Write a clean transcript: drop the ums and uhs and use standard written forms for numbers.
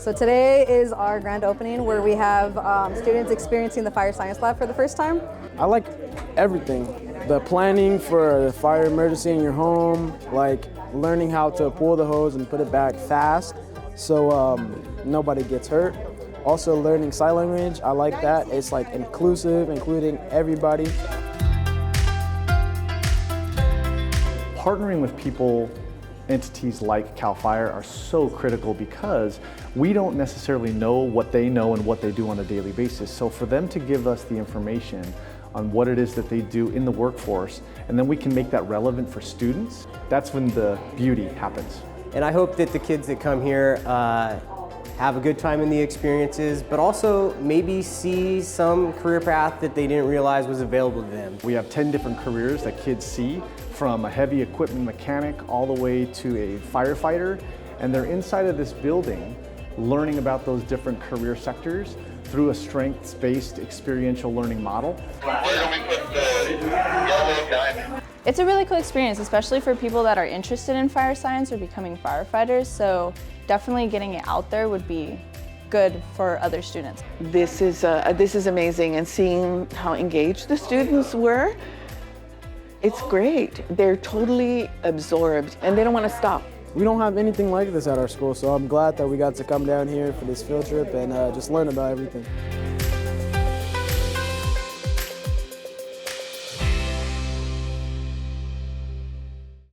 So today is our grand opening where we have students experiencing the Fire Science Lab for the first time. I like everything. The planning for a fire emergency in your home, like learning how to pull the hose and put it back fast so nobody gets hurt. Also learning sign language, I like that. It's like inclusive, including everybody. Partnering with people, entities like CAL FIRE are so critical because we don't necessarily know what they know and what they do on a daily basis. So for them to give us the information on what it is that they do in the workforce, and then we can make that relevant for students, that's when the beauty happens. And I hope that the kids that come here have a good time in the experiences, but also maybe see some career path that they didn't realize was available to them. We have 10 different careers that kids see, from a heavy equipment mechanic all the way to a firefighter, and they're inside of this building learning about those different career sectors through a strengths-based experiential learning model. It's a really cool experience, especially for people that are interested in fire science or becoming firefighters, so definitely getting it out there would be good for other students. This is amazing, and seeing how engaged the students were, it's great. They're totally absorbed and they don't want to stop. We don't have anything like this at our school, so I'm glad that we got to come down here for this field trip and just learn about everything.